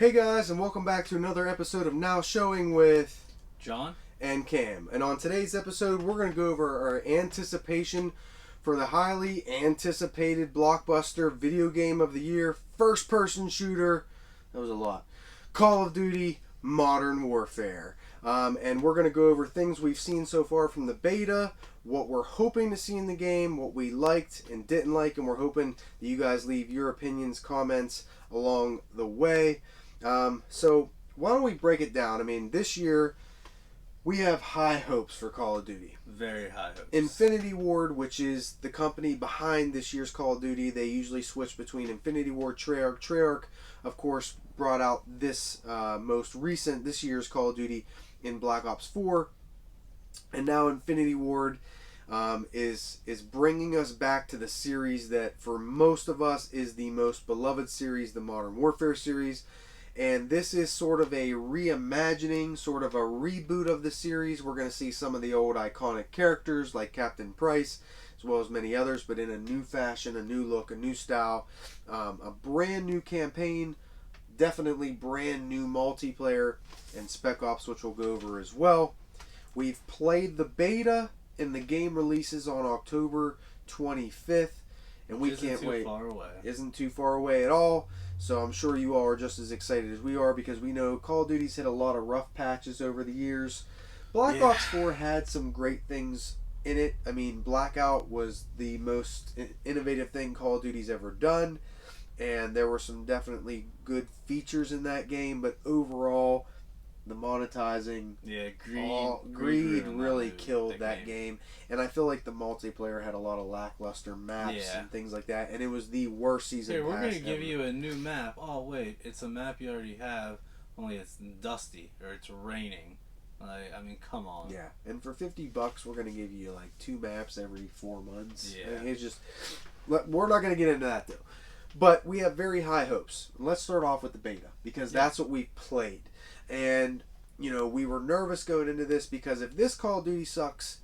Hey guys, and welcome back to another episode of Now Showing with John and Cam. And on today's episode, we're going to go over our anticipation for the highly anticipated blockbuster video game of the year, first-person shooter. That was a lot. Call of Duty Modern Warfare. And we're going to go over things we've seen so far from the beta, what we're hoping to see in the game, what we liked and didn't like, and we're hoping that you guys leave your opinions, comments along the way. So why don't we break it down? I mean, this year we have high hopes for Call of Duty. Very high hopes. Infinity Ward, which is the company behind this year's Call of Duty, they usually switch between Infinity Ward, Treyarch. Treyarch, of course, brought out this this year's Call of Duty in Black Ops 4, and now Infinity Ward is bringing us back to the series that for most of us is the most beloved series, the Modern Warfare series. And this is sort of a reimagining, sort of a reboot of the series. We're going to see some of the old iconic characters like Captain Price, as well as many others, but in a new fashion, a new look, a new style, a brand new campaign, definitely brand new multiplayer, and Spec Ops, which we'll go over as well. We've played the beta, and the game releases on October 25th, and we can't wait. Isn't too far away at all. So I'm sure you all are just as excited as we are because we know Call of Duty's hit a lot of rough patches over the years. Black Ops 4 had some great things in it. I mean, Blackout was the most innovative thing Call of Duty's ever done, and there were some definitely good features in that game, but overall, the monetizing, greed really killed that game. And I feel like the multiplayer had a lot of lackluster maps and things like that, and it was the worst season. Here, we're going to give you a new map. Oh, wait, it's a map you already have, only it's dusty, or it's raining. I mean, come on. Yeah, and for $50, we're going to give you like 2 maps every 4 months. Yeah. I mean, it's just, we're not going to get into that though. But we have very high hopes. Let's start off with the beta, because that's what we played. And, you know, we were nervous going into this because if this Call of Duty sucks,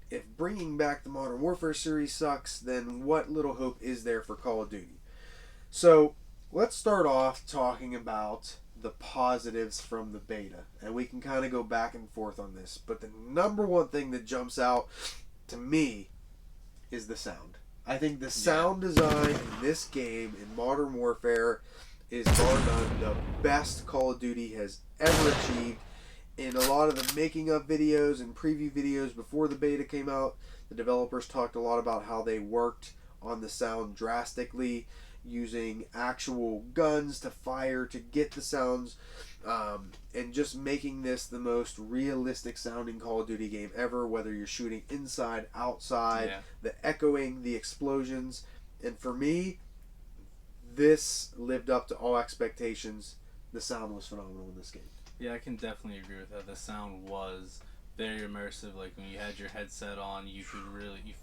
if bringing back the Modern Warfare series sucks, then what little hope is there for Call of Duty? So, let's start off talking about the positives from the beta. And we can kind of go back and forth on this. But the number one thing that jumps out to me is the sound. I think the sound design in this game, in Modern Warfare, is bar none the best Call of Duty has ever achieved. In a lot of the making of videos and preview videos before the beta came out, the developers talked a lot about how they worked on the sound drastically, using actual guns to fire to get the sounds, and just making this the most realistic sounding Call of Duty game ever, whether you're shooting inside, outside, the echoing, the explosions. And for me, this lived up to all expectations. The sound was phenomenal in this game. Yeah, I can definitely agree with that. The sound was very immersive. Like when you had your headset on, you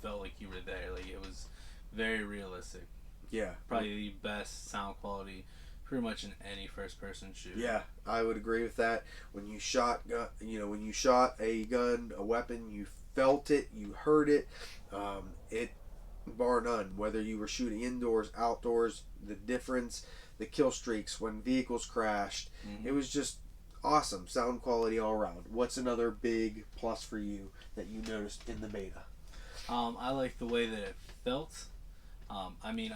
felt like you were there. Like it was very realistic. Yeah, probably the best sound quality, pretty much in any first-person shooter. Yeah, I would agree with that. When you shot a gun, a weapon, you felt it, you heard it. It, bar none. Whether you were shooting indoors, outdoors, the difference, the kill streaks when vehicles crashed, it was just awesome sound quality all around. What's another big plus for you that you noticed in the beta? I like the way that it felt. I mean,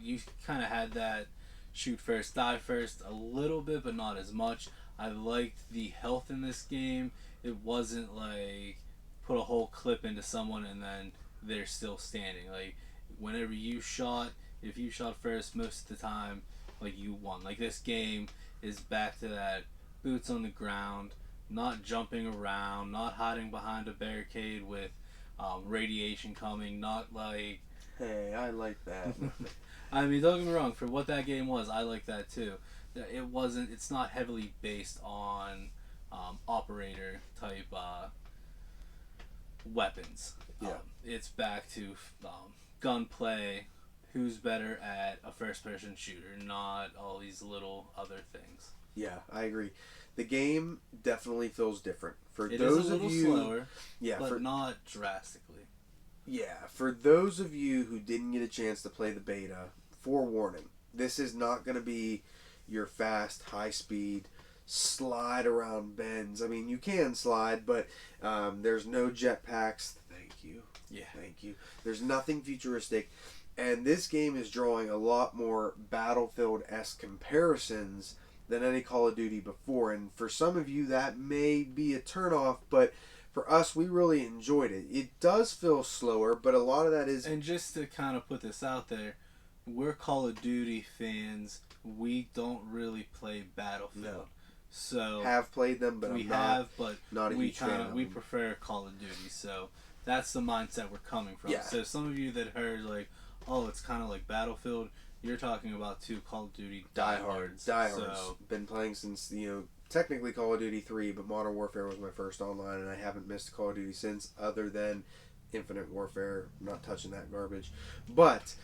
you kind of had that shoot first, die first a little bit, but not as much. I liked the health in this game. It wasn't like put a whole clip into someone and then they're still standing. Like whenever you shot, if you shot first, most of the time, like you won. Like this game is back to that boots on the ground, not jumping around, not hiding behind a barricade with radiation coming, not like... Hey, I like that. I mean, don't get me wrong, for what that game was, I like that too. It's not heavily based on operator type weapons. Yeah. It's back to gunplay, who's better at a first person shooter, not all these little other things. Yeah, I agree. The game definitely feels different. It is a little slower, but not drastically. Yeah, for those of you who didn't get a chance to play the beta, forewarning, this is not going to be your fast, high speed, slide around bends. I mean, you can slide, but there's no jetpacks. Thank you. Yeah. Thank you. There's nothing futuristic. And this game is drawing a lot more Battlefield-esque comparisons than any Call of Duty before. And for some of you, that may be a turnoff, but for us, we really enjoyed it. It does feel slower, but a lot of that is... And just to kind of put this out there, we're Call of Duty fans. We don't really play Battlefield. No. So have played them, but we I'm not, have, but not a we huge fan of we them. prefer Call of Duty. So that's the mindset we're coming from. Yeah. So some of you that heard like, oh, it's kind of like Battlefield. You're talking about two Call of Duty diehards. Diehards. So, Been playing since, technically Call of Duty 3, but Modern Warfare was my first online, and I haven't missed Call of Duty since, other than Infinite Warfare. I'm not touching that garbage. But,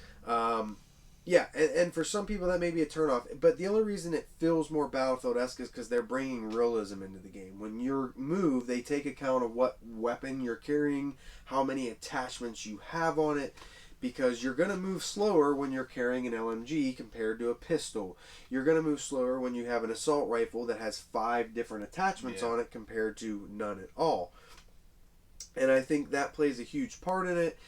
yeah, and for some people that may be a turnoff, but the only reason it feels more Battlefield-esque is because they're bringing realism into the game. When you move, they take account of what weapon you're carrying, how many attachments you have on it, because you're going to move slower when you're carrying an LMG compared to a pistol. You're going to move slower when you have an assault rifle that has 5 different attachments on it compared to none at all. And I think that plays a huge part in it.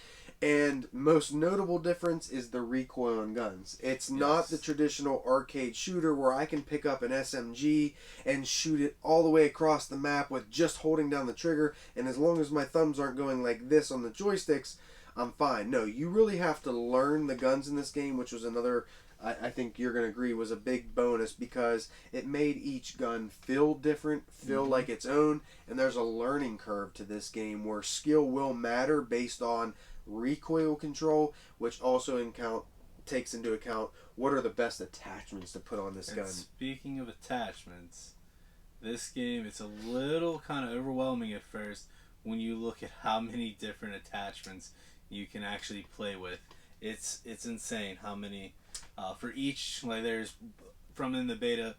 And most notable difference is the recoil on guns. It's not the traditional arcade shooter where I can pick up an SMG and shoot it all the way across the map with just holding down the trigger, and as long as my thumbs aren't going like this on the joysticks, I'm fine. No, you really have to learn the guns in this game, which was another, I think you're going to agree, was a big bonus, because it made each gun feel different, feel like its own, and there's a learning curve to this game where skill will matter based on recoil control, which also takes into account what are the best attachments to put on this gun. Speaking of attachments, this game, it's a little kind of overwhelming at first when you look at how many different attachments you can actually play with. It's insane how many for each. Like, there's, from in the beta,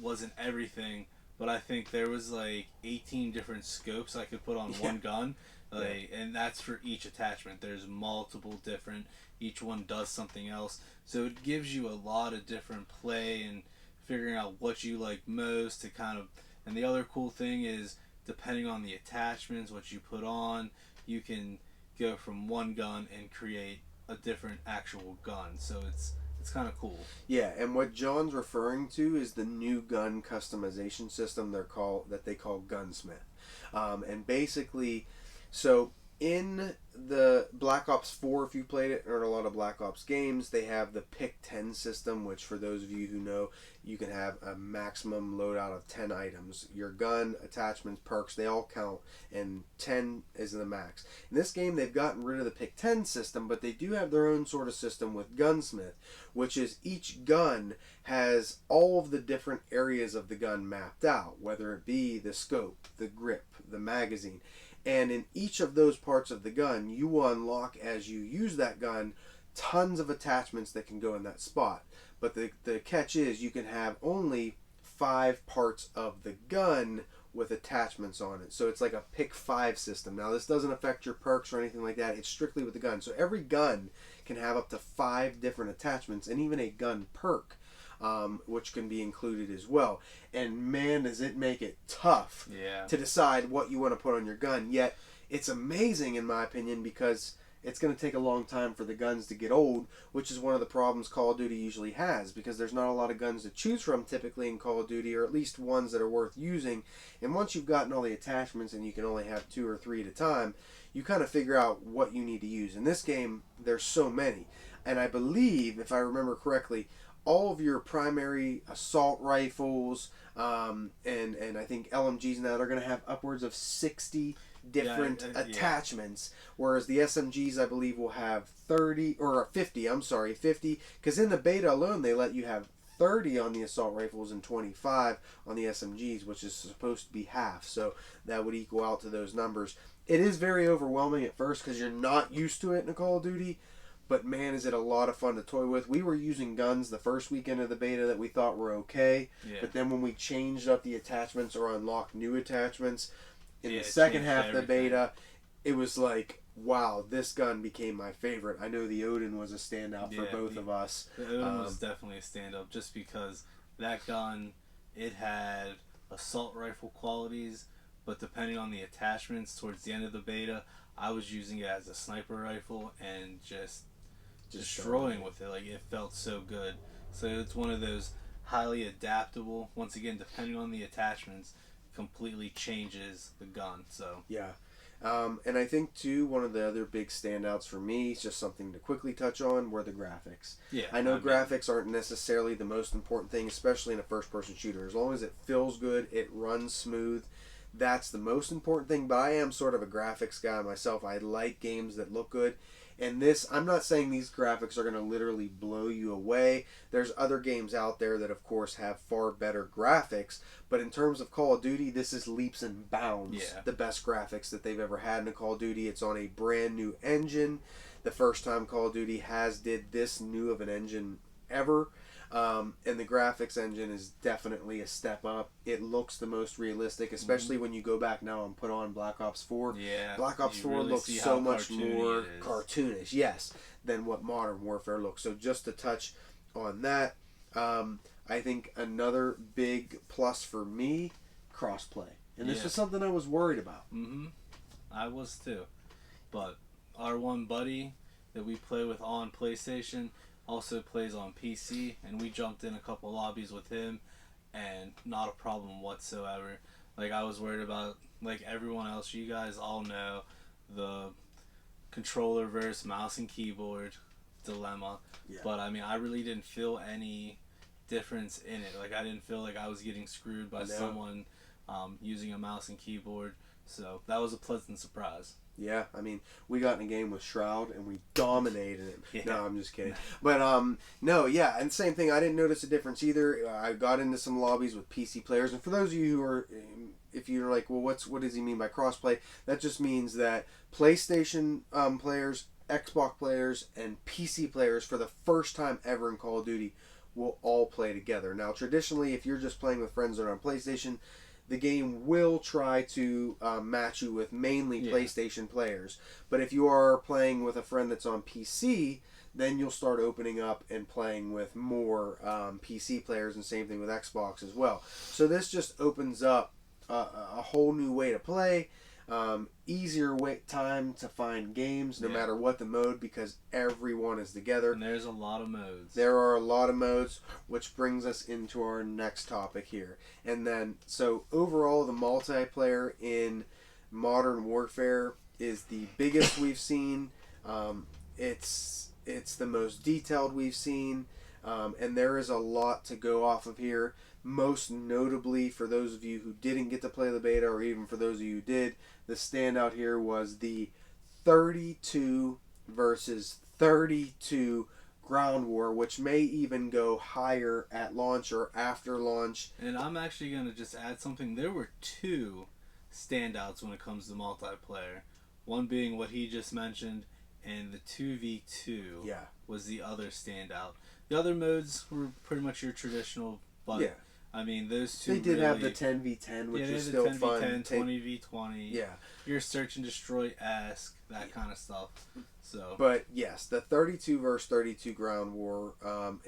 wasn't everything, but I think there was like 18 different scopes I could put on one gun. And that's for each attachment. There's multiple different, each one does something else, so it gives you a lot of different play and figuring out what you like most to kind of. And the other cool thing is, depending on the attachments, what you put on, you can go from one gun and create a different actual gun. So it's kind of cool. Yeah, and what John's referring to is the new gun customization system that they call Gunsmith. And basically, so in the Black Ops 4, if you played it, or in a lot of Black Ops games, they have the Pick 10 system, which for those of you who know, you can have a maximum loadout of 10 items. Your gun, attachments, perks, they all count, and 10 is the max. In this game, they've gotten rid of the Pick 10 system, but they do have their own sort of system with Gunsmith, which is each gun has all of the different areas of the gun mapped out, whether it be the scope, the grip, the magazine. And in each of those parts of the gun, you unlock, as you use that gun, tons of attachments that can go in that spot. But the catch is, you can have only 5 parts of the gun with attachments on it. So it's like a pick 5 system. Now, this doesn't affect your perks or anything like that. It's strictly with the gun. So every gun can have up to 5 different attachments, and even a gun perk, which can be included as well. And man, does it make it tough to decide what you want to put on your gun. Yet it's amazing, in my opinion, because it's going to take a long time for the guns to get old, which is one of the problems Call of Duty usually has, because there's not a lot of guns to choose from typically in Call of Duty, or at least ones that are worth using. And once you've gotten all the attachments and you can only have 2 or 3 at a time, you kind of figure out what you need to use. In this game, there's so many. And I believe, if I remember correctly, all of your primary assault rifles, and I think LMGs now, they're going to have upwards of 60 different attachments, whereas the SMGs, I believe, will have 50, because in the beta alone, they let you have 30 on the assault rifles and 25 on the SMGs, which is supposed to be half, so that would equal out to those numbers. It is very overwhelming at first, because you're not used to it in Call of Duty, but man, is it a lot of fun to toy with. We were using guns the first weekend of the beta that we thought were okay, but then when we changed up the attachments or unlocked new attachments in the second half of the beta, it was like, wow, this gun became my favorite. I know the Odin was a standout for both of us. The Odin was definitely a stand-up just because that gun, it had assault rifle qualities, but depending on the attachments towards the end of the beta, I was using it as a sniper rifle and just destroying with it. Like, it felt so good. So it's one of those highly adaptable, once again, depending on the attachments, completely changes the gun. So yeah. And I think too, one of the other big standouts for me, just something to quickly touch on, were the graphics. yeah, I know graphics aren't necessarily the most important thing, especially in a first-person shooter. As long as it feels good, it runs smooth, that's the most important thing. But I am sort of a graphics guy myself. I like games that look good. And this, I'm not saying these graphics are going to literally blow you away. There's other games out there that, of course, have far better graphics. But in terms of Call of Duty, this is leaps and bounds the best graphics that they've ever had in a Call of Duty. It's on a brand new engine. The first time Call of Duty did this new of an engine ever. And the graphics engine is definitely a step up. It looks the most realistic, especially when you go back now and put on Black Ops 4. Yeah, Black Ops 4 really looks see so how much cartoony more it is. cartoonish, yes, than what Modern Warfare looks. So just to touch on that, I think another big plus for me, crossplay. And this was something I was worried about. Mm-hmm. I was too. But our one buddy that we play with on PlayStation also plays on PC, and we jumped in a couple lobbies with him, and not a problem whatsoever. Like, I was worried about, like everyone else, you guys all know the controller versus mouse and keyboard dilemma. Yeah. But I mean, I really didn't feel any difference in it. Like, I didn't feel like I was getting screwed by someone using a mouse and keyboard. So that was a pleasant surprise. Yeah, I mean, we got in a game with Shroud and we dominated him. Yeah. No, I'm just kidding. But no, yeah, and same thing. I didn't notice a difference either. I got into some lobbies with PC players, and for those of you who are, if you're like, well, what does he mean by crossplay? That just means that PlayStation players, Xbox players, and PC players for the first time ever in Call of Duty will all play together. Now, traditionally, if you're just playing with friends that are on PlayStation, the game will try to match you with mainly PlayStation players. But if you are playing with a friend that's on PC, then you'll start opening up and playing with more PC players, and same thing with Xbox as well. So this just opens up a whole new way to play. Easier time to find games no matter what the mode, because everyone is together. And there's a lot of modes. There are a lot of modes, which brings us into our next topic here. And then, so overall, the multiplayer in Modern Warfare is the biggest we've seen. It's the most detailed we've seen, and there is a lot to go off of here. Most notably, for those of you who didn't get to play the beta, or even for those of you who did, the standout here was the 32 versus 32 ground war, which may even go higher at launch or after launch. And I'm actually going to just add something. There were two standouts when it comes to multiplayer. One being what he just mentioned, and the 2v2 was the other standout. The other modes were pretty much your traditional, but I mean, those two. They did have the 10v10, which is still fun. 10v10, 20v20. Yeah. Your search and destroy-esque, that kind of stuff. So. But yes, the 32 versus 32 ground war,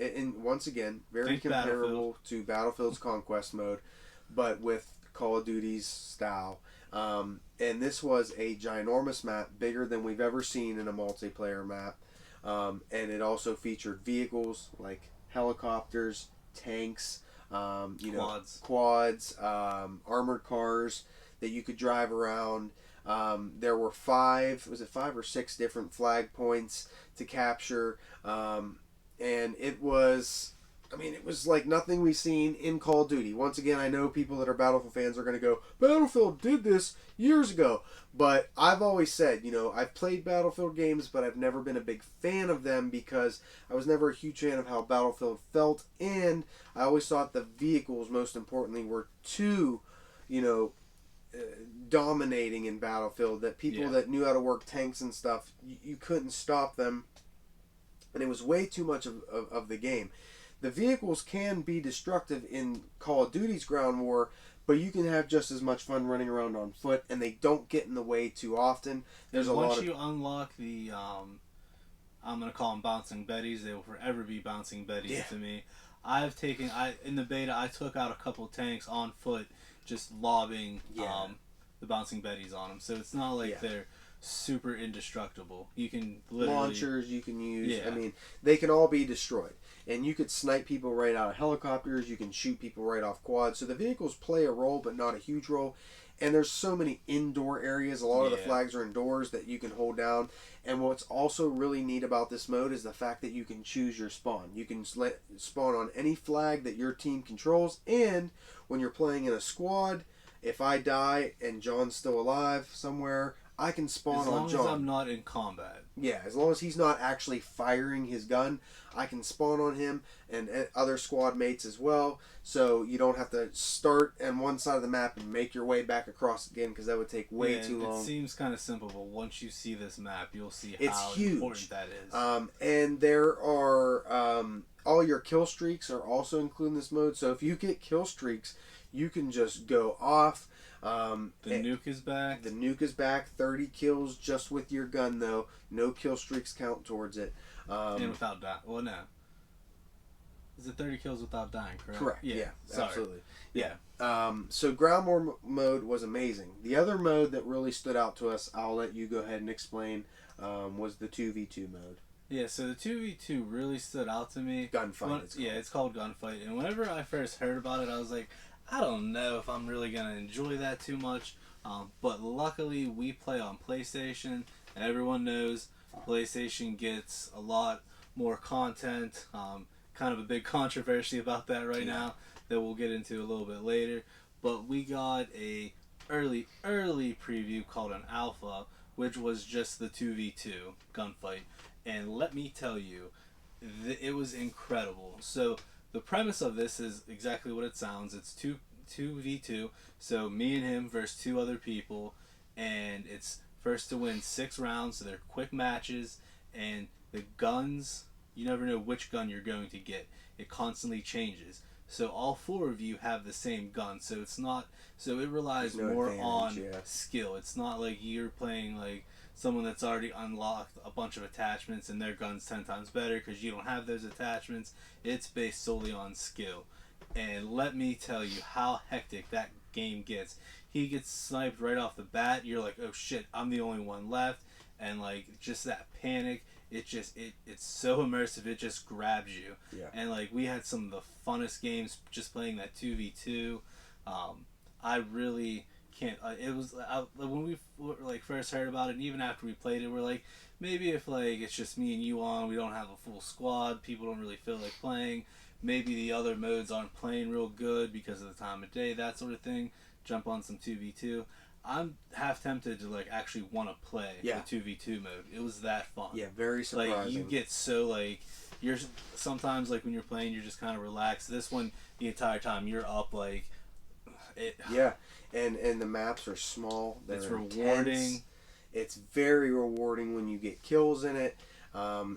and once again, very comparable to Battlefield's Conquest mode, but with Call of Duty's style. And this was a ginormous map, bigger than we've ever seen in a multiplayer map. And it also featured vehicles like helicopters, tanks, quads, armored cars that you could drive around. There were 5 or 6 different flag points to capture, and it was like nothing we've seen in Call of Duty. Once again, I know people that are Battlefield fans are going to go, Battlefield did this years ago. But I've always said, I've played Battlefield games, but I've never been a big fan of them because I was never a huge fan of how Battlefield felt. And I always thought the vehicles, most importantly, were too, dominating in Battlefield. That people that knew how to work tanks and stuff, you couldn't stop them. And it was way too much of the game. the vehicles can be destructive in Call of Duty's ground war, but you can have just as much fun running around on foot, and they don't get in the way too often. There's a lot Once of you unlock the I'm gonna call them bouncing betties. They will forever be bouncing betties to me. In the beta I took out a couple tanks on foot, just lobbing the bouncing betties on them. So it's not like they're super indestructible. You can literally launchers you can use. I mean, they can all be destroyed, and you could snipe people right out of helicopters. You can shoot people right off quads. So the vehicles play a role, but not a huge role. And there's so many indoor areas. A lot of the flags are indoors that you can hold down. And what's also really neat about this mode is the fact that you can choose your spawn. You can spawn on any flag that your team controls. And when you're playing in a squad, if I die and John's still alive somewhere, I can spawn on John. As long as I'm not in combat. Yeah, as long as he's not actually firing his gun, I can spawn on him and other squad mates as well. So you don't have to start on one side of the map and make your way back across again, because that would take way too long. It seems kind of simple, but once you see this map, you'll see how huge. important that is. And there are all your kill streaks are also included in this mode. So if you get kill streaks, you can just go off. The nuke is back. The nuke is back. 30 kills just with your gun, though. No kill streaks count towards it. And without dying. Well, no. Is it 30 kills without dying, correct? Correct. Yeah, absolutely. Yeah. So ground war mode was amazing. The other mode that really stood out to us, I'll let you go ahead and explain, was the 2v2 mode. Yeah, so the 2v2 really stood out to me. Gunfight. It's called Gunfight. And whenever I first heard about it, I was like, I don't know if I'm really going to enjoy that too much. But luckily, we play on PlayStation, and everyone knows PlayStation gets a lot more content. Kind of a big controversy about that right now that we'll get into a little bit later. But we got a early preview called an alpha, which was just the 2v2 gunfight. And let me tell you, it was incredible. So the premise of this is exactly what it sounds. It's 2v2, so me and him versus two other people, and it's first to win 6 rounds, so they're quick matches, and the guns, you never know which gun you're going to get. It constantly changes. So all 4 of you have the same gun, so it relies more on skill. It's not like you're playing like someone that's already unlocked a bunch of attachments and their gun's 10 times better because you don't have those attachments. It's based solely on skill. And let me tell you how hectic that game gets. He gets sniped right off the bat. You're like, oh shit, I'm the only one left. And like just that panic, it's so immersive, it just grabs you. Yeah. And like we had some of the funnest games just playing that 2v2. I really can't. It was when we like first heard about it, and even after we played it, we're like, maybe if like it's just me and you on, we don't have a full squad, people don't really feel like playing. Maybe the other modes aren't playing real good because of the time of day, that sort of thing. Jump on some 2v2. I'm half tempted to like actually want to play the 2v2 mode. It was that fun. Yeah, very surprising. Like you get so like you're sometimes like when you're playing, you're just kind of relaxed. This one, the entire time you're up like it. Yeah, and the maps are small. It's intense. rewarding. It's very rewarding when you get kills in it.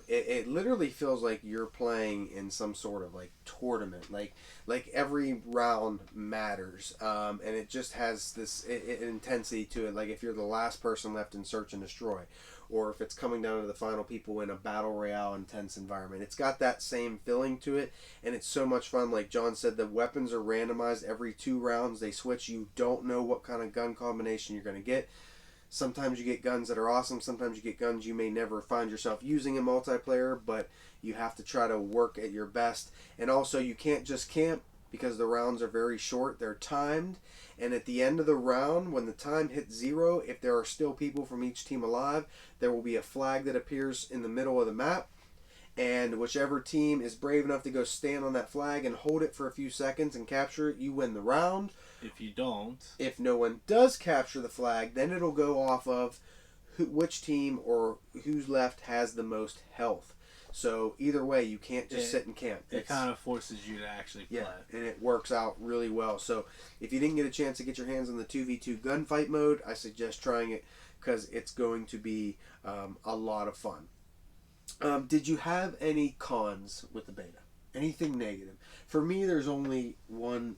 It literally feels like you're playing in some sort of like tournament. Like every round matters, and it just has this intensity to it. Like if you're the last person left in search and destroy, or if it's coming down to the final people in a battle royale intense environment. It's got that same feeling to it, and it's so much fun. Like John said, the weapons are randomized every 2 rounds. They switch. You don't know what kind of gun combination you're going to get. Sometimes you get guns that are awesome. Sometimes you get guns you may never find yourself using in multiplayer, but you have to try to work at your best. And also, you can't just camp because the rounds are very short. They're timed. And at the end of the round, when the time hits 0, if there are still people from each team alive, there will be a flag that appears in the middle of the map. And whichever team is brave enough to go stand on that flag and hold it for a few seconds and capture it, you win the round. If you don't, if no one does capture the flag, then it'll go off of which team or who's left has the most health. So either way, you can't just sit and camp. It kind of forces you to actually play. Yeah, and it works out really well. So if you didn't get a chance to get your hands on the 2v2 gunfight mode, I suggest trying it because it's going to be a lot of fun. Did you have any cons with the beta? Anything negative. For me, there's only one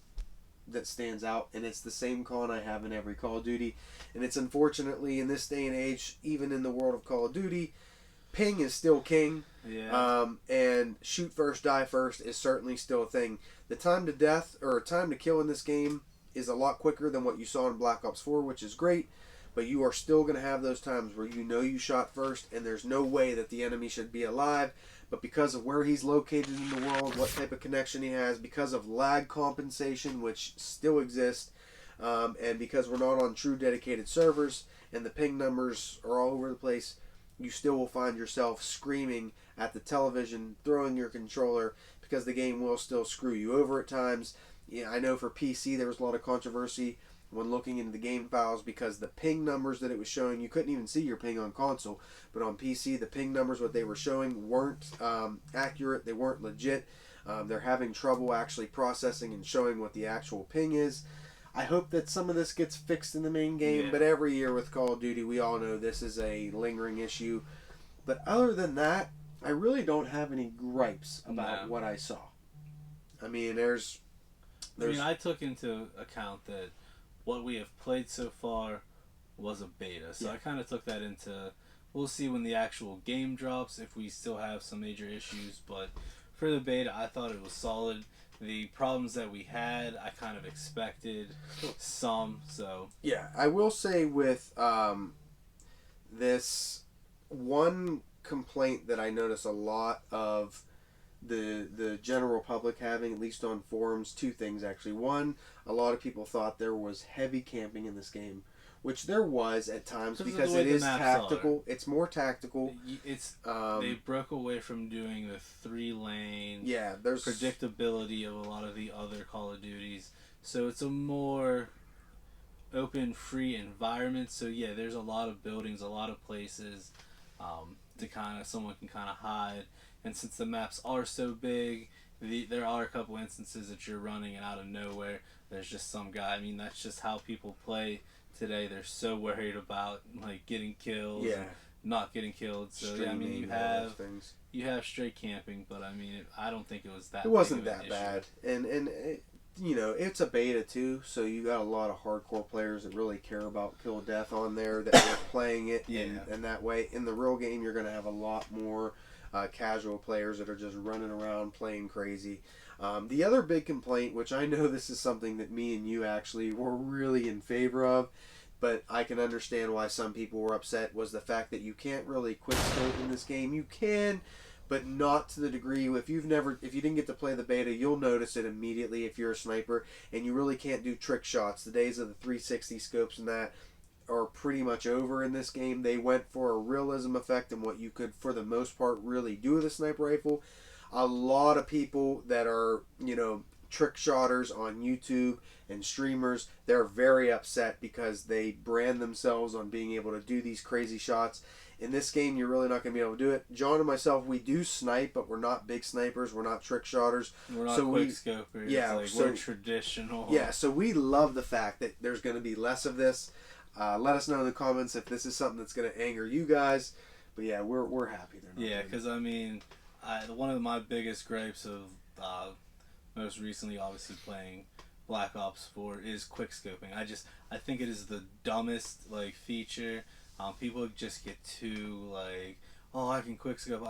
that stands out, and it's the same con I have in every Call of Duty. And it's unfortunately, in this day and age, even in the world of Call of Duty, ping is still king. Yeah. And shoot first, die first is certainly still a thing. The time to death, or time to kill in this game, is a lot quicker than what you saw in Black Ops 4, which is great. But you are still going to have those times where you know you shot first, and there's no way that the enemy should be alive. But because of where he's located in the world, what type of connection he has, because of lag compensation, which still exists, and because we're not on true dedicated servers, and the ping numbers are all over the place, you still will find yourself screaming at the television, throwing your controller, because the game will still screw you over at times. Yeah, I know for PC there was a lot of controversy when looking into the game files because the ping numbers that it was showing, you couldn't even see your ping on console, but on PC the ping numbers, what they were showing, weren't accurate, they weren't legit. They're having trouble actually processing and showing what the actual ping is. I hope that some of this gets fixed in the main game, Yeah. but every year with Call of Duty, we all know this is a lingering issue. But other than that, I really don't have any gripes about No. what I saw. I mean, I took into account that what we have played so far was a beta, so Yeah. I kind of took that into. We'll see when the actual game drops if we still have some major issues, but for the beta, I thought it was solid. The problems that we had, I kind of expected some, so Yeah, I will say with this one complaint that I notice a lot of the general public having, at least on forums, two things actually. One, a lot of people thought there was heavy camping in this game, which there was at times 'Cause of the because way it the is maps tactical. It's more tactical. it's they Um, broke away from doing the 3-lane yeah, there's predictability of a lot of the other Call of Duties. So it's a more open, free environment. So yeah, there's a lot of buildings, a lot of places to kind of someone can kind of hide. And since the maps are so big, there are a couple instances that you're running and out of nowhere, there's just some guy. I mean, that's just how people play today. They're so worried about like getting kills. yeah. And not getting killed. So yeah, I mean, Streaming you and all those have things. straight camping, but I mean, I don't think it was that. It wasn't big of that an bad, and it, you know, it's a beta too, so you got a lot of hardcore players that really care about kill death on there that are playing it, Yeah. and that way in the real game you're gonna have a lot more casual players that are just running around playing crazy. The other big complaint, which I know this is something that me and you actually were really in favor of, but I can understand why some people were upset, was the fact that you can't really quick scope in this game. You can, but not to the degree. If you didn't get to play the beta, you'll notice it immediately if you're a sniper, and you really can't do trick shots. The days of the 360 scopes and that are pretty much over in this game. They went for a realism effect and what you could, for the most part, really do with a sniper rifle. A lot of people that are, you know, trick shotters on YouTube and streamers, they're very upset because they brand themselves on being able to do these crazy shots. In this game, you're really not going to be able to do it. John and myself, we do snipe, but we're not big snipers. We're not trick shotters. We're not So quick scopers. yeah, Like, so- we're traditional. Yeah, so we love the fact that there's going to be less of this. Let us know in the comments if this is something that's going to anger you guys. But yeah, we're happy they're not Yeah, doing it. because I mean, one of my biggest gripes of most recently, obviously playing Black Ops 4 is quick scoping. I think it is the dumbest like feature. People just get too like, oh, I can quick scope.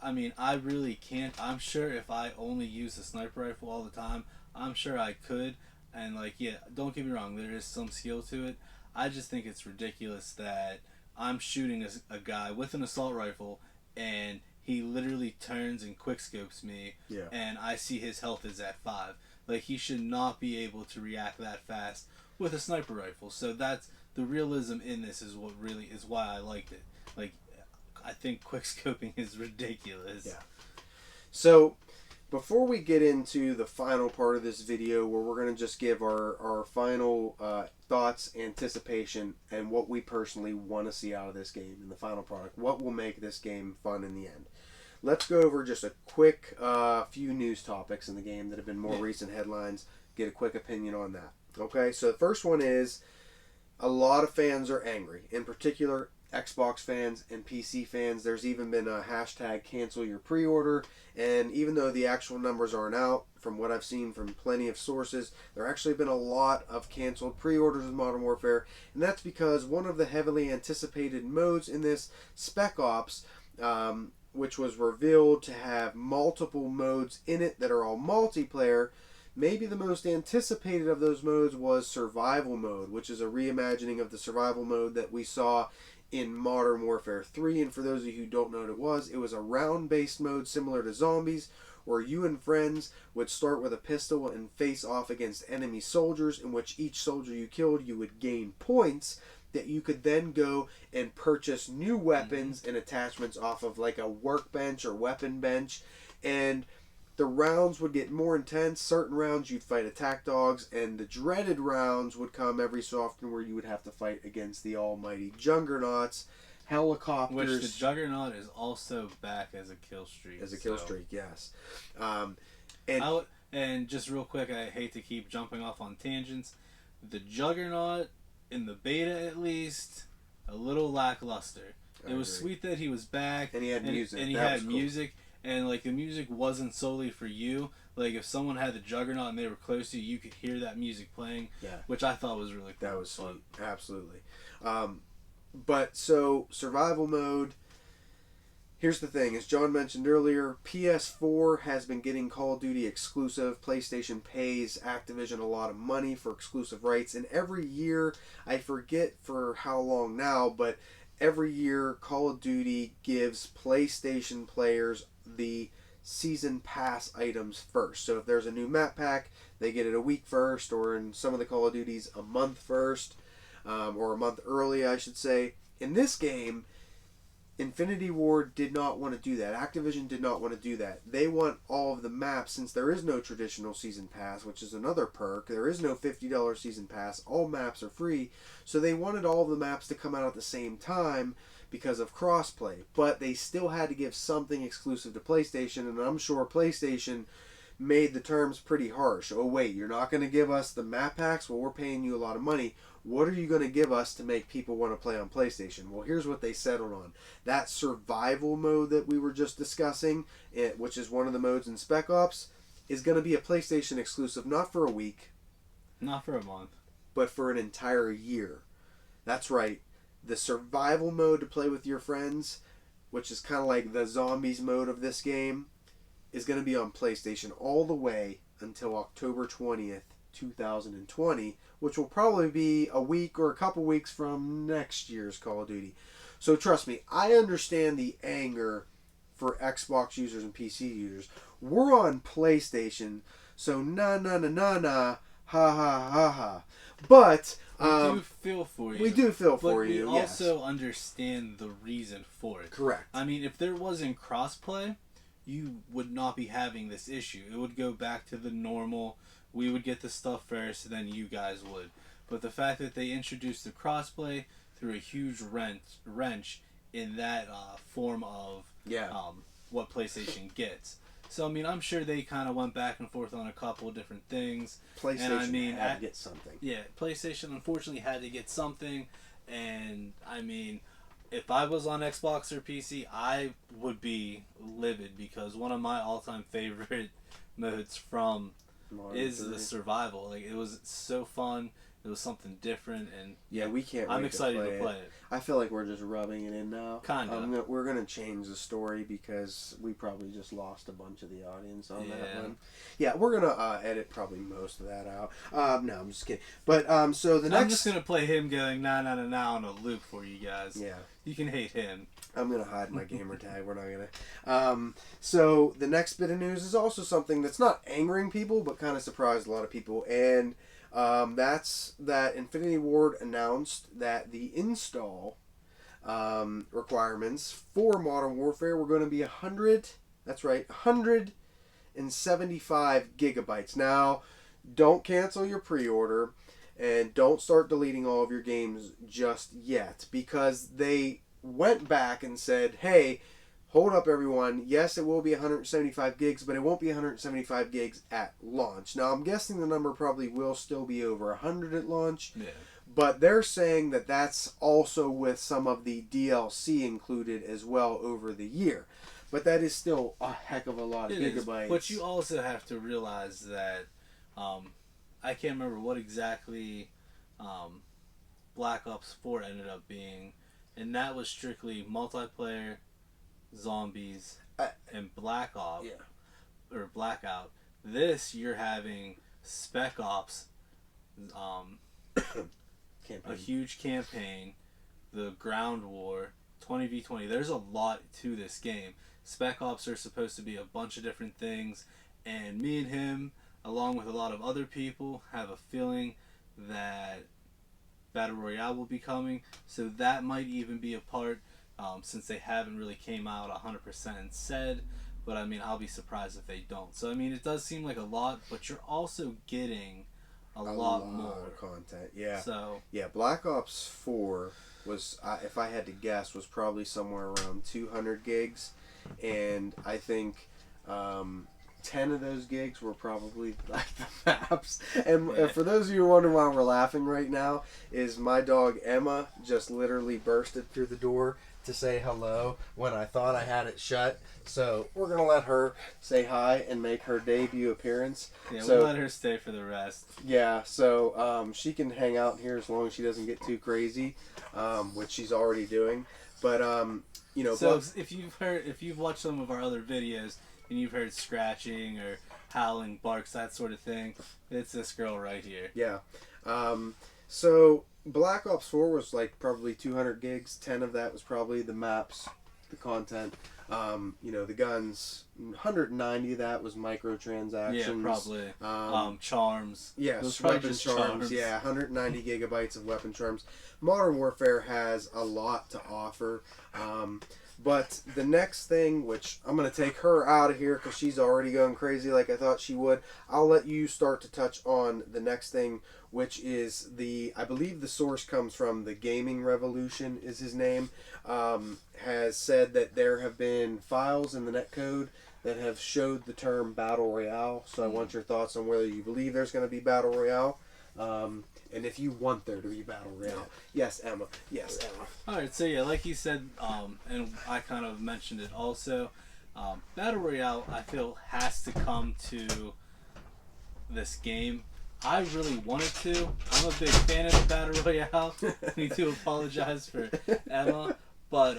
I mean, I really can't. I'm sure if I only use a sniper rifle all the time, I'm sure I could. And like, yeah, don't get me wrong, there is some skill to it. I just think it's ridiculous that I'm shooting a guy with an assault rifle and he literally turns and quickscopes me, Yeah. and I see his health is at 5. Like, he should not be able to react that fast with a sniper rifle. So that's the realism in this is what really is why I liked it. Like, I think quickscoping is ridiculous. Yeah. So, before we get into the final part of this video, where we're going to just give our final thoughts, anticipation, and what we personally want to see out of this game in the final product, what will make this game fun in the end. Let's go over just a quick few news topics in the game that have been more recent headlines, get a quick opinion on that. Okay, so the first one is a lot of fans are angry. In particular, Xbox fans and PC fans. There's even been a hashtag cancel your pre-order. And even though the actual numbers aren't out, from what I've seen from plenty of sources, there actually been a lot of canceled pre-orders in Modern Warfare. And that's because one of the heavily anticipated modes in this, Spec Ops, which was revealed to have multiple modes in it that are all multiplayer. Maybe the most anticipated of those modes was Survival Mode, which is a reimagining of the Survival Mode that we saw in Modern Warfare 3. And for those of you who don't know what it was a round-based mode similar to Zombies, where you and friends would start with a pistol and face off against enemy soldiers, in which each soldier you killed, you would gain points that you could then go and purchase new weapons and attachments off of like a workbench or weapon bench. And the rounds would get more intense. Certain rounds you'd fight attack dogs, and the dreaded rounds would come every so often where you would have to fight against the almighty juggernauts, helicopters. Which the Juggernaut is also back as a kill streak. As a kill streak, yes. And just real quick, I hate to keep jumping off on tangents. The Juggernaut, in the beta at least, a little lackluster. It was sweet that he was back. And he had music. And he had music. And like the music wasn't solely for you. Like if someone had the Juggernaut and they were close to you, you could hear that music playing. Yeah. Which I thought was really cool. That was sweet. Absolutely. But so survival mode. Here's the thing, as John mentioned earlier, PS4 has been getting Call of Duty exclusive. PlayStation pays Activision a lot of money for exclusive rights, and every year, I forget for how long now, but every year Call of Duty gives PlayStation players the season pass items first. So if there's a new map pack, they get it a week first, or in some of the Call of Duties, a month first, or a month early, I should say. In this game, Infinity Ward did not want to do that. Activision did not want to do that. They want all of the maps, since there is no traditional season pass, which is another perk. There is no $50 season pass. All maps are free. So they wanted all of the maps to come out at the same time because of crossplay. But they still had to give something exclusive to PlayStation, and I'm sure PlayStation made the terms pretty harsh. Oh wait, you're not going to give us the map packs? Well, we're paying you a lot of money. What are you going to give us to make people want to play on PlayStation? Well, here's what they settled on. That survival mode that we were just discussing, which is one of the modes in Spec Ops, is going to be a PlayStation exclusive, not for a week. Not for a month. But for an entire year. That's right. The survival mode to play with your friends, which is kind of like the zombies mode of this game, is going to be on PlayStation all the way until October 20th, 2020, which will probably be a week or a couple weeks from next year's Call of Duty. So trust me, I understand the anger for Xbox users and PC users. We're on PlayStation, so na ha ha. But we do feel for you. We do feel for you. But we also understand the reason for it. Correct. I mean, if there wasn't crossplay, you would not be having this issue. It would go back to the normal. We would get the stuff first, then you guys would. But the fact that they introduced the crossplay threw a huge wrench in that form of what PlayStation gets. So, I mean, I'm sure they kind of went back and forth on a couple of different things. PlayStation had to get something. Yeah, PlayStation unfortunately had to get something. And, I mean, if I was on Xbox or PC, I would be livid because one of my all-time favorite modes from is the survival. Like, it was so fun. It was something different, and we can't. I'm excited to play it. I feel like we're just rubbing it in now. Kinda. We're gonna change the story because we probably just lost a bunch of the audience on that one. Yeah, we're gonna edit probably most of that out. No, I'm just kidding. But so the next, I'm just gonna play him going na na na na on a loop for you guys. Yeah, you can hate him. I'm gonna hide my gamer tag. We're not gonna. So the next bit of news is also something that's not angering people, but kind of surprised a lot of people, and that's that Infinity Ward announced that the install requirements for Modern Warfare were going to be 100. That's right, 175 gigabytes. Now, don't cancel your pre-order and don't start deleting all of your games just yet, because they went back and said, hey, hold up everyone, yes it will be 175 gigs, but it won't be 175 gigs at launch. Now I'm guessing the number probably will still be over 100 at launch, But they're saying that that's also with some of the DLC included as well over the year. But that is still a heck of a lot of gigabytes. But you also have to realize that I can't remember what exactly um, Black Ops 4 ended up being, and that was strictly multiplayer, zombies, and Black Ops or Blackout. This you're having Spec Ops, um, a huge campaign, the ground war, 20v20. There's a lot to this game. Spec Ops are supposed to be a bunch of different things, and me and him, along with a lot of other people, have a feeling that Battle Royale will be coming. So that might even be a part, since they haven't really came out 100% and said. But I mean, I'll be surprised if they don't. So I mean, it does seem like a lot, but you're also getting a lot more content. Yeah. So yeah, Black Ops 4 was, if I had to guess, was probably somewhere around 200 gigs, and I think 10 of those gigs were probably like the maps. And for those of you who wonder why we're laughing right now, is my dog Emma just literally bursted through the door to say hello when I thought I had it shut. So we're going to let her say hi and make her debut appearance. yeah, So, we'll let her stay for the rest. yeah, so she can hang out here as long as she doesn't get too crazy, which she's already doing. But, you know... So if you've watched some of our other videos, and you've heard scratching or howling, barks, that sort of thing, it's this girl right here. Yeah. So Black Ops 4 was like probably 200 gigs. 10 of that was probably the maps, the content, you know, the guns. 190 of that was microtransactions. Yeah, probably. Charms. Yes, weapon charms. Yeah, 190 gigabytes of weapon charms. Modern Warfare has a lot to offer. But the next thing, which I'm going to take her out of here because she's already going crazy like I thought she would. I'll let you start to touch on the next thing, which is I believe the source comes from the Gaming Revolution is his name, has said that there have been files in the netcode that have showed the term Battle Royale. So I want your thoughts on whether you believe there's going to be Battle Royale. And if you want there to be Battle Royale. Yes, Emma. Yes, Emma. Alright, so yeah, like you said, and I kind of mentioned it also, Battle Royale, I feel, has to come to this game. I really wanted to. I'm a big fan of the Battle Royale. I need to apologize for Emma. But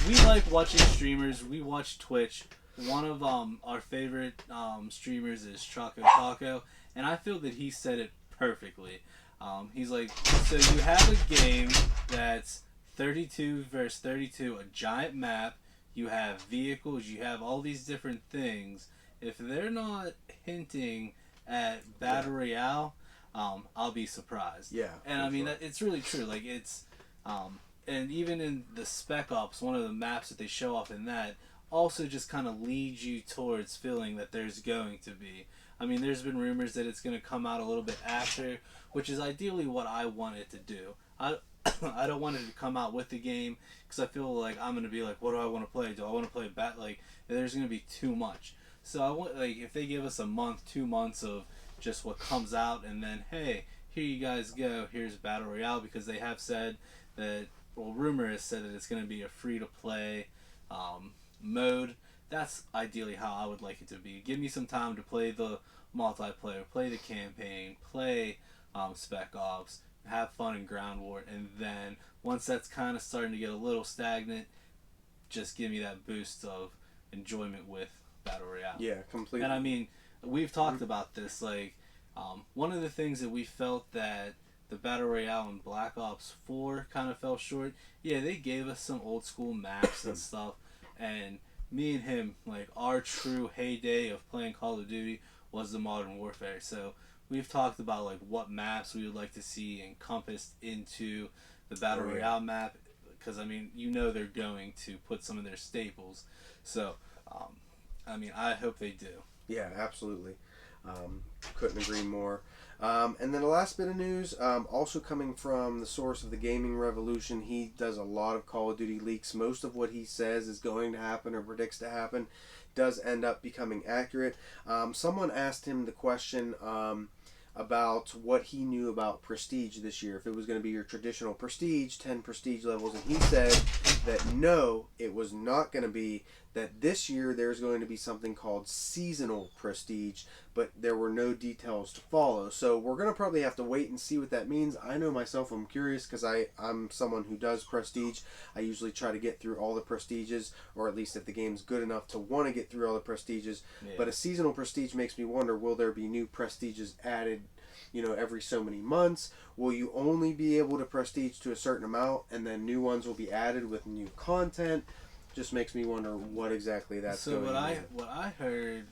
we like watching streamers. We watch Twitch. One of our favorite streamers is Choco Taco. And I feel that he said it perfectly. He's like, so you have a game that's 32 versus 32, a giant map, you have vehicles, you have all these different things. If they're not hinting at Battle Royale, I'll be surprised. Yeah. And I mean, it's really true. Like, it's, and even in the Spec Ops, one of the maps that they show off in that also just kind of leads you towards feeling that there's going to be. I mean, there's been rumors that it's going to come out a little bit after, which is ideally what I want it to do. I don't want it to come out with the game because I feel like I'm going to be like, what do I want to play? Do I want to play like there's going to be too much. So I want, like, if they give us a month, 2 months of just what comes out, and then hey, here you guys go. Here's Battle Royale, because they have said that, well, rumor has said that it's going to be a free to play mode. That's ideally how I would like it to be. Give me some time to play the multiplayer, play the campaign, play Spec Ops, have fun in Ground War, and then once that's kind of starting to get a little stagnant, just give me that boost of enjoyment with Battle Royale. Yeah, completely. And I mean, we've talked about this, like, one of the things that we felt that the Battle Royale in Black Ops 4 kind of fell short, yeah, they gave us some old school maps and stuff, and me and him, like, our true heyday of playing Call of Duty was the Modern Warfare. So we've talked about, like, what maps we would like to see encompassed into the Battle Royale map, because I mean, you know, they're going to put some of their staples. So I mean, I hope they do. Yeah, absolutely. Couldn't agree more. And then the last bit of news, also coming from the source of the Gaming Revolution, he does a lot of Call of Duty leaks. Most of what he says is going to happen or predicts to happen does end up becoming accurate. Someone asked him the question, about what he knew about Prestige this year. If it was going to be your traditional Prestige, 10 Prestige levels. And he said that no, it was not going to be. That this year there's going to be something called Seasonal Prestige, but there were no details to follow. So we're going to probably have to wait and see what that means. I know myself, I'm curious because I'm someone who does Prestige. I usually try to get through all the Prestiges, or at least if the game's good enough to want to get through all the Prestiges. Yeah. But a Seasonal Prestige makes me wonder, will there be new Prestiges added, every so many months? Will you only be able to Prestige to a certain amount, and then new ones will be added with new content? Just makes me wonder what exactly that's so going what to I be. what I heard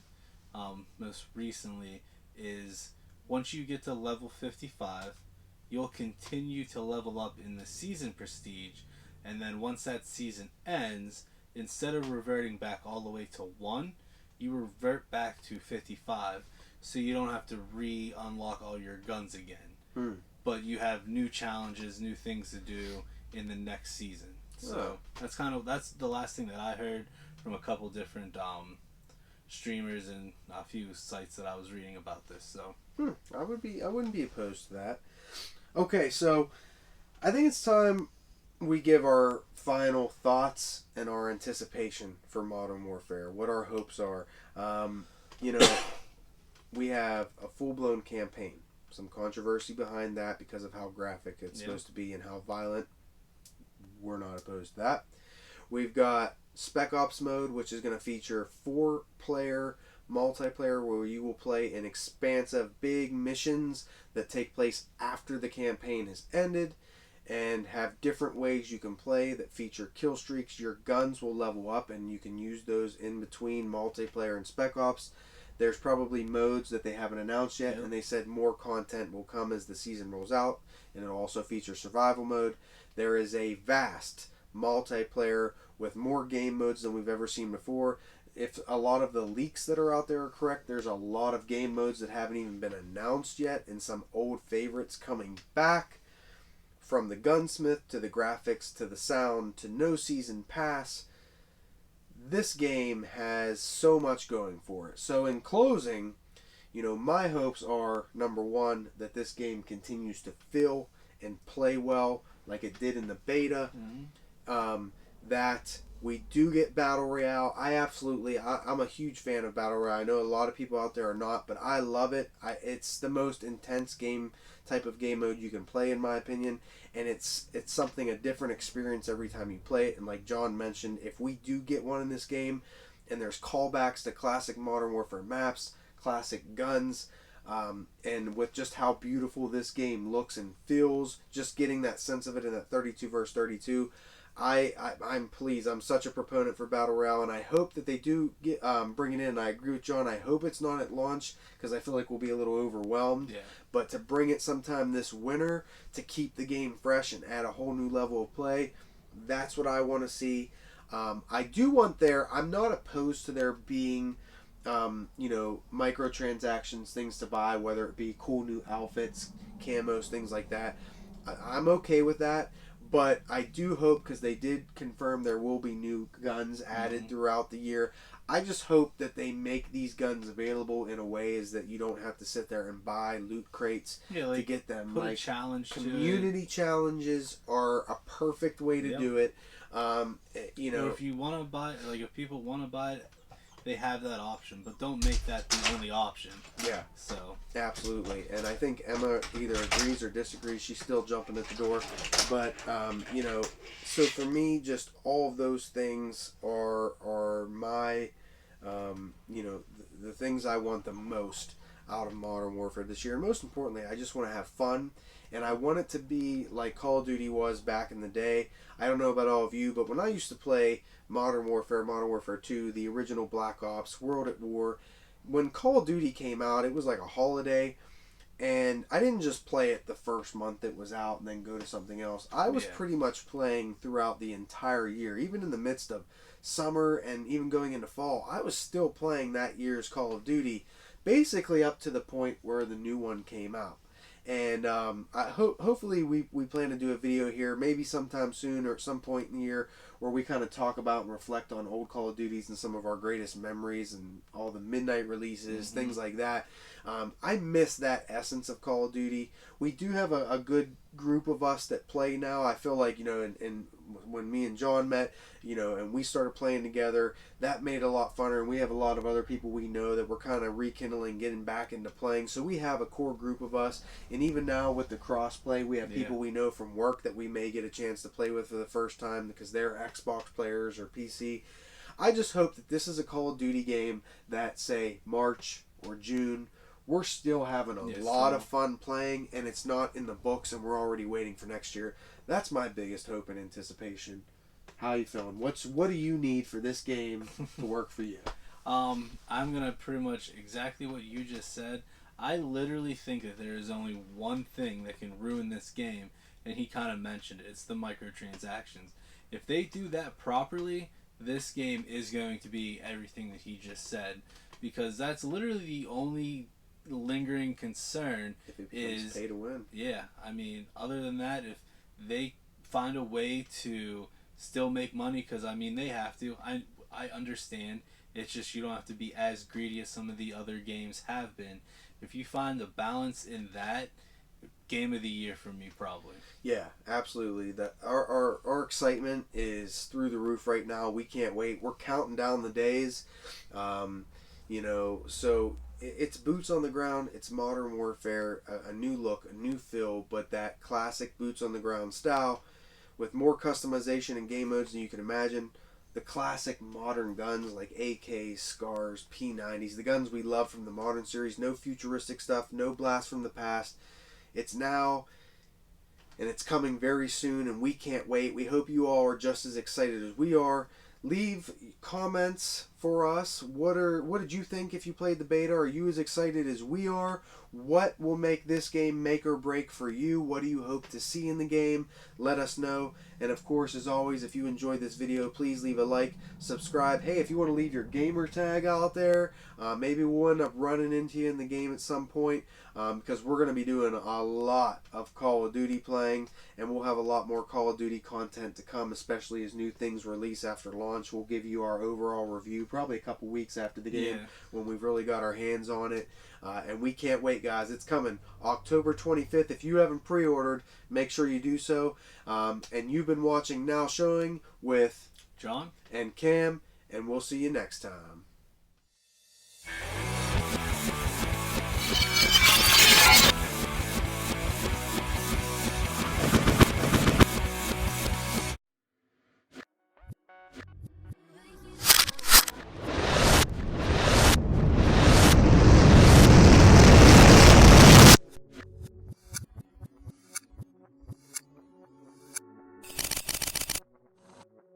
most recently is once you get to level 55, you'll continue to level up in the season prestige, and then once that season ends, instead of reverting back all the way to 1, you revert back to 55, so you don't have to re-unlock all your guns again. But you have new challenges, new things to do in the next season. So that's the last thing that I heard from a couple different streamers and a few sites that I was reading about this. So I wouldn't be opposed to that. Okay, so I think it's time we give our final thoughts and our anticipation for Modern Warfare. What our hopes are. We have a full-blown campaign. Some controversy behind that because of how graphic it's supposed to be and how violent. We're not opposed to that. We've got Spec Ops mode, which is going to feature 4-player multiplayer where you will play in expansive big missions that take place after the campaign has ended and have different ways you can play that feature kill streaks. Your guns will level up and you can use those in between multiplayer and Spec Ops. There's probably modes that they haven't announced yet, and they said more content will come as the season rolls out, and it'll also feature survival mode. There is a vast multiplayer with more game modes than we've ever seen before. If a lot of the leaks that are out there are correct, there's a lot of game modes that haven't even been announced yet, and some old favorites coming back. From the gunsmith to the graphics to the sound to no season pass. This game has so much going for it. So in closing, my hopes are, number one, that this game continues to feel and play well like it did in the beta. That we do get Battle Royale. I'm a huge fan of Battle Royale. I know a lot of people out there are not, but I love it. It's the most intense type of game mode you can play, in my opinion, and it's something, a different experience every time you play it. And like John mentioned, if we do get one in this game and there's callbacks to classic Modern Warfare maps, classic guns, and with just how beautiful this game looks and feels, just getting that sense of it in that 32 versus 32, I'm pleased. I'm such a proponent for Battle Royale, and I hope that they do get bring it in. I agree with John. I hope it's not at launch because I feel like we'll be a little overwhelmed. Yeah. But to bring it sometime this winter to keep the game fresh and add a whole new level of play, that's what I want to see. I do want I'm not opposed to there being, microtransactions, things to buy, whether it be cool new outfits, camos, things like that. I'm okay with that. But I do hope, because they did confirm there will be new guns added throughout the year, I just hope that they make these guns available in a way is that you don't have to sit there and buy loot crates to get them. Put a challenge community challenges are a perfect way to do it. Or if you want to buy, if people want to buy it, they have that option, but don't make that the only option. Yeah. So. Absolutely. And I think Emma either agrees or disagrees. She's still jumping at the door. But, so for me, just all of those things are my, the things I want the most out of Modern Warfare this year. And most importantly, I just want to have fun. And I want it to be like Call of Duty was back in the day. I don't know about all of you, but when I used to play Modern Warfare 2, the original Black Ops, World at War, when Call of Duty came out, it was like a holiday. And I didn't just play it the first month it was out and then go to something else. I was pretty much playing throughout the entire year, even in the midst of summer and even going into fall. I was still playing that year's Call of Duty, basically up to the point where the new one came out. And hopefully we plan to do a video here, maybe sometime soon or at some point in the year, where we kind of talk about and reflect on old Call of Duties and some of our greatest memories and all the midnight releases, things like that. I miss that essence of Call of Duty. We do have a good group of us that play now. I feel like, and when me and John met, and we started playing together, that made it a lot funner. And we have a lot of other people we know that we're kind of rekindling, getting back into playing. So we have a core group of us. And even now with the crossplay, we have people we know from work that we may get a chance to play with for the first time because they're Xbox players or PC. I just hope that this is a Call of Duty game that, say, March or June, we're still having a lot of fun playing, and it's not in the books, and we're already waiting for next year. That's my biggest hope and anticipation. How you feeling? What do you need for this game to work for you? I'm gonna pretty much exactly what you just said. I literally think that there is only one thing that can ruin this game, and he kind of mentioned it. It's the microtransactions. If they do that properly, this game is going to be everything that he just said, because that's literally the only lingering concern. If it becomes pay to win. Yeah, I mean, other than that, if they find a way to still make money, because I mean they have to. I understand. It's just you don't have to be as greedy as some of the other games have been. If you find a balance in that, game of the year for me probably. Yeah, absolutely. That our excitement is through the roof right now. We can't wait. We're counting down the days. So it's boots on the ground. It's modern warfare, a new look, a new feel, but that classic boots on the ground style with more customization and game modes than you can imagine. The classic modern guns like AKs, SCARs, P90s, the guns we love from the modern series. No futuristic stuff, no blast from the past. It's now, and it's coming very soon, and we can't wait. We hope you all are just as excited as we are. Leave comments for us. What did you think if you played the beta? Are you as excited as we are? What will make this game make or break for you? What do you hope to see in the game? Let us know. And of course, as always, if you enjoyed this video, please leave a like, subscribe. Hey, if you want to leave your gamer tag out there, maybe we'll end up running into you in the game at some point, because we're going to be doing a lot of Call of Duty playing, and we'll have a lot more Call of Duty content to come, especially as new things release after launch. We'll give you our overall review probably a couple weeks after the game when we've really got our hands on it. And we can't wait, guys. It's coming October 25th. If you haven't pre-ordered, make sure you do so. And you've been watching Now Showing with John and Cam, and we'll see you next time.